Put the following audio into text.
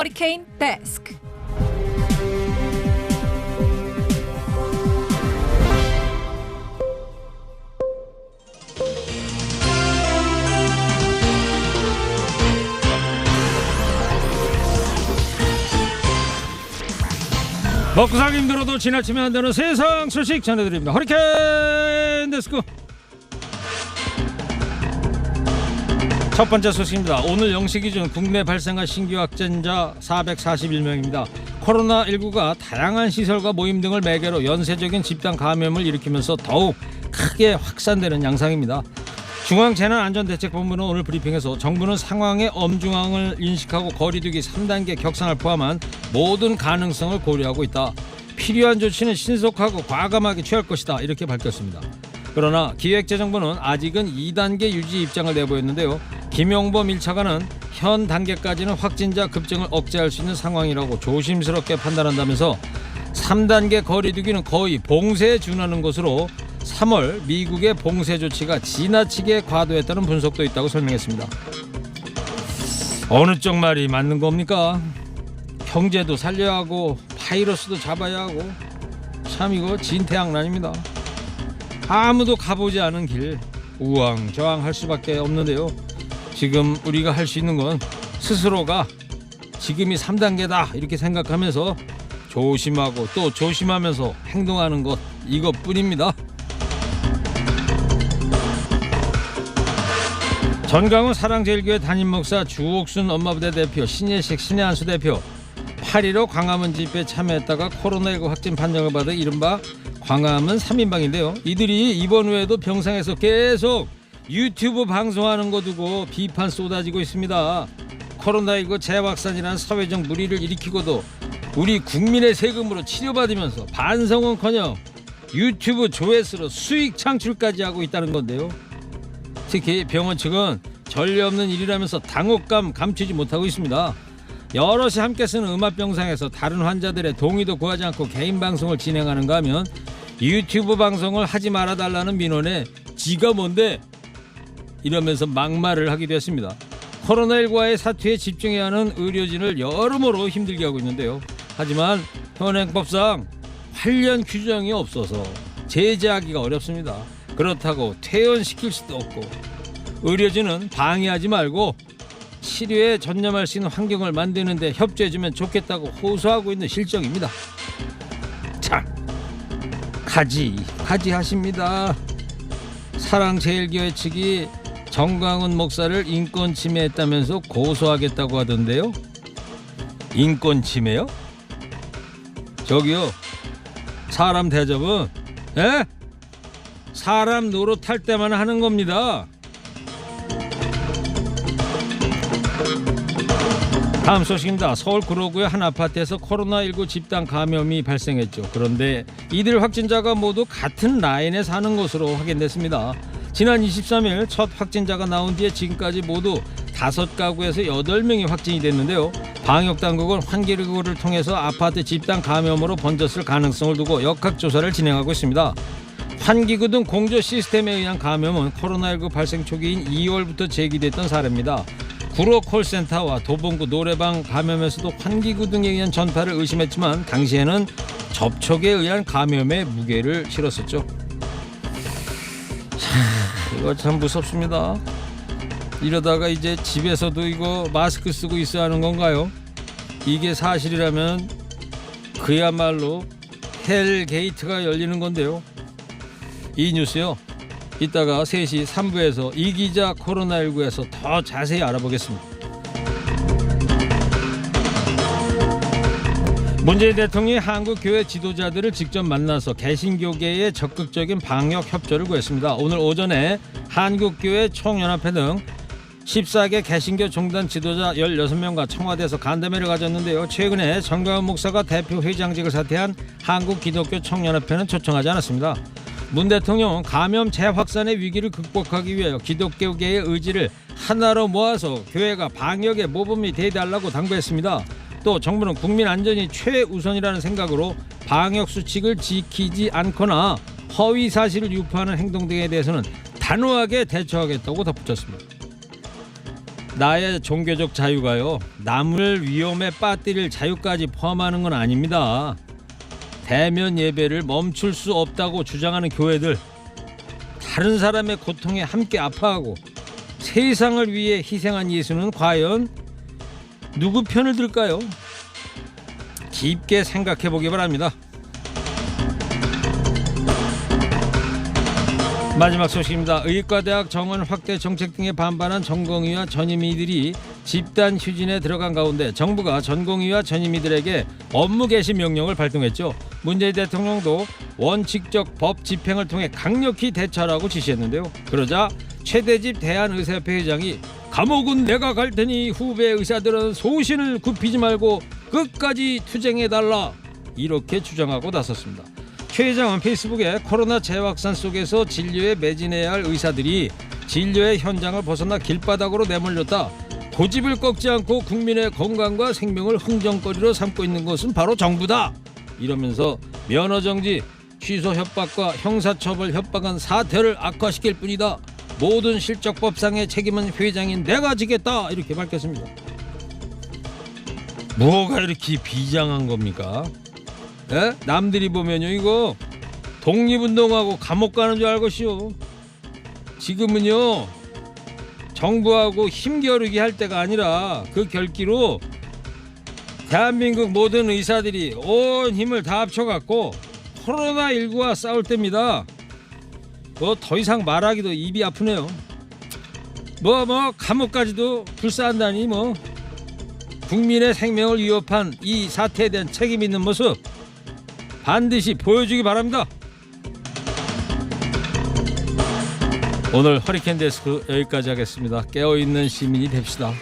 허리케인 데스크. 먹고 살기 힘들어도 지나치면 안 되는 세상 소식 전해드립니다. 허리케인 데스크. 첫 번째 소식입니다. 오늘 0시 기준 국내 발생한 신규 확진자 441명입니다. 코로나19가 다양한 시설과 모임 등을 매개로 연쇄적인 집단 감염을 일으키면서 더욱 크게 확산되는 양상입니다. 중앙재난안전대책본부는 오늘 브리핑에서 정부는 상황의 엄중함을 인식하고 거리두기 3단계 격상을 포함한 모든 가능성을 고려하고 있다. 필요한 조치는 신속하고 과감하게 취할 것이다. 이렇게 밝혔습니다. 그러나 기획재정부는 아직은 2단계 유지 입장을 내보였는데요. 김용범 1차관은 현 단계까지는 확진자 급증을 억제할 수 있는 상황이라고 조심스럽게 판단한다면서 3단계 거리두기는 거의 봉쇄에 준하는 것으로 3월 미국의 봉쇄 조치가 지나치게 과도했다는 분석도 있다고 설명했습니다. 어느 쪽 말이 맞는 겁니까? 경제도 살려야 하고 바이러스도 잡아야 하고 참 이거 진퇴양난입니다. 아무도 가보지 않은 길 우왕좌왕할 수밖에 없는데요. 지금 우리가 할 수 있는 건 스스로가 지금이 3단계다 이렇게 생각하면서 조심하고 또 조심하면서 행동하는 것 이것뿐입니다. 전강훈 사랑제일교회 담임목사 주옥순 엄마부대 대표 신예식 신혜한수 대표 8.15 광화문 집회에 참여했다가 코로나19 확진 판정을 받은 이른바 광화문 3인방인데요. 이들이 이번 후에도 병상에서 계속 유튜브 방송하는 거 두고 비판 쏟아지고 있습니다. 코로나19 재확산이라는 사회적 물의를 일으키고도 우리 국민의 세금으로 치료받으면서 반성은커녕 유튜브 조회수로 수익 창출까지 하고 있다는 건데요. 특히 병원 측은 전례 없는 일이라면서 당혹감 감추지 못하고 있습니다. 여럿이 함께 쓰는 음압병상에서 다른 환자들의 동의도 구하지 않고 개인 방송을 진행하는가 하면 유튜브 방송을 하지 말아달라는 민원에 지가 뭔데 이러면서 막말을 하기도 했습니다. 코로나19와의 사투에 집중해야 하는 의료진을 여러모로 힘들게 하고 있는데요. 하지만 현행법상 관련 규정이 없어서 제재하기가 어렵습니다. 그렇다고 퇴원시킬 수도 없고 의료진은 방해하지 말고 치료에 전념할 수 있는 환경을 만드는 데 협조해주면 좋겠다고 호소하고 있는 실정입니다. 참 가지 하십니다. 사랑제일교회 측이 정강훈 목사를 인권 침해했다면서 고소하겠다고 하던데요. 인권 침해요? 저기요 사람 대접은 사람 노릇할 때만 하는 겁니다. 다음 소식입니다. 서울 구로구의 한 아파트에서 코로나19 집단 감염이 발생했죠. 그런데 이들 확진자가 모두 같은 라인에 사는 것으로 확인됐습니다. 지난 23일 첫 확진자가 나온 뒤에 지금까지 모두 5가구에서 8명이 확진이 됐는데요. 방역당국은 환기구를 통해서 아파트 집단 감염으로 번졌을 가능성을 두고 역학조사를 진행하고 있습니다. 환기구 등 공조 시스템에 의한 감염은 코로나19 발생 초기인 2월부터 제기됐던 사례입니다. 구로 콜센터와 도봉구 노래방 감염에서도 환기구 등에 의한 전파를 의심했지만 당시에는 접촉에 의한 감염에 무게를 실었었죠. 이거 참 무섭습니다. 이러다가 이제 집에서도 이거 마스크 쓰고 있어야 하는 건가요? 이게 사실이라면 그야말로 헬 게이트가 열리는 건데요. 이 뉴스요. 이따가 3시 3부에서 이 기자 코로나19에서 더 자세히 알아보겠습니다. 문재인 대통령이 한국 교회 지도자들을 직접 만나서 개신교계의 적극적인 방역 협조를 구했습니다. 오늘 오전에 한국교회 총연합회 등 14개 개신교 종단 지도자 16명과 청와대에서 간담회를 가졌는데요. 최근에 정강훈 목사가 대표 회장직을 사퇴한 한국기독교 총연합회는 초청하지 않았습니다. 문 대통령은 감염 재확산의 위기를 극복하기 위해 기독교계의 의지를 하나로 모아서 교회가 방역의 모범이 되어달라고 당부했습니다. 또 정부는 국민 안전이 최우선이라는 생각으로 방역 수칙을 지키지 않거나 허위 사실을 유포하는 행동 등에 대해서는 단호하게 대처하겠다고 덧붙였습니다. 나의 종교적 자유가요, 남을 위험에 빠뜨릴 자유까지 포함하는 건 아닙니다. 대면 예배를 멈출 수 없다고 주장하는 교회들, 다른 사람의 고통에 함께 아파하고 세상을 위해 희생한 예수는 과연 누구 편을 들까요? 깊게 생각해 보기 바랍니다. 마지막 소식입니다. 의과대학 정원 확대 정책 등에 반발한 전공의와 전임의들이 집단 휴진에 들어간 가운데 정부가 전공의와 전임의들에게 업무 개시 명령을 발동했죠. 문재인 대통령도 원칙적 법 집행을 통해 강력히 대처하라고 지시했는데요. 그러자 최대집 대한의사협회 회장이 감옥은 내가 갈 테니 후배 의사들은 소신을 굽히지 말고 끝까지 투쟁해달라, 이렇게 주장하고 나섰습니다. 최 회장은 페이스북에 코로나 재확산 속에서 진료에 매진해야 할 의사들이 진료의 현장을 벗어나 길바닥으로 내몰렸다, 고집을 꺾지 않고 국민의 건강과 생명을 흥정거리로 삼고 있는 것은 바로 정부다, 이러면서 면허정지, 취소 협박과 형사처벌 협박은 사태를 악화시킬 뿐이다, 모든 실적법상의 책임은 회장인 내가 지겠다, 이렇게 밝혔습니다. 뭐가 이렇게 비장한 겁니까? 에? 남들이 보면요, 이거 독립운동하고 감옥 가는 줄 알것이요. 지금은요, 정부하고 힘겨루기 할 때가 아니라 그 결기로 대한민국 모든 의사들이 온 힘을 다 합쳐갖고 코로나19와 싸울 때입니다. 뭐 더 이상 말하기도 입이 아프네요. 뭐 감옥까지도 불사한다니, 뭐 국민의 생명을 위협한 이 사태에 대한 책임 있는 모습 반드시 보여주기 바랍니다. 오늘 허리케인 데스크 여기까지 하겠습니다. 깨어있는 시민이 됩시다.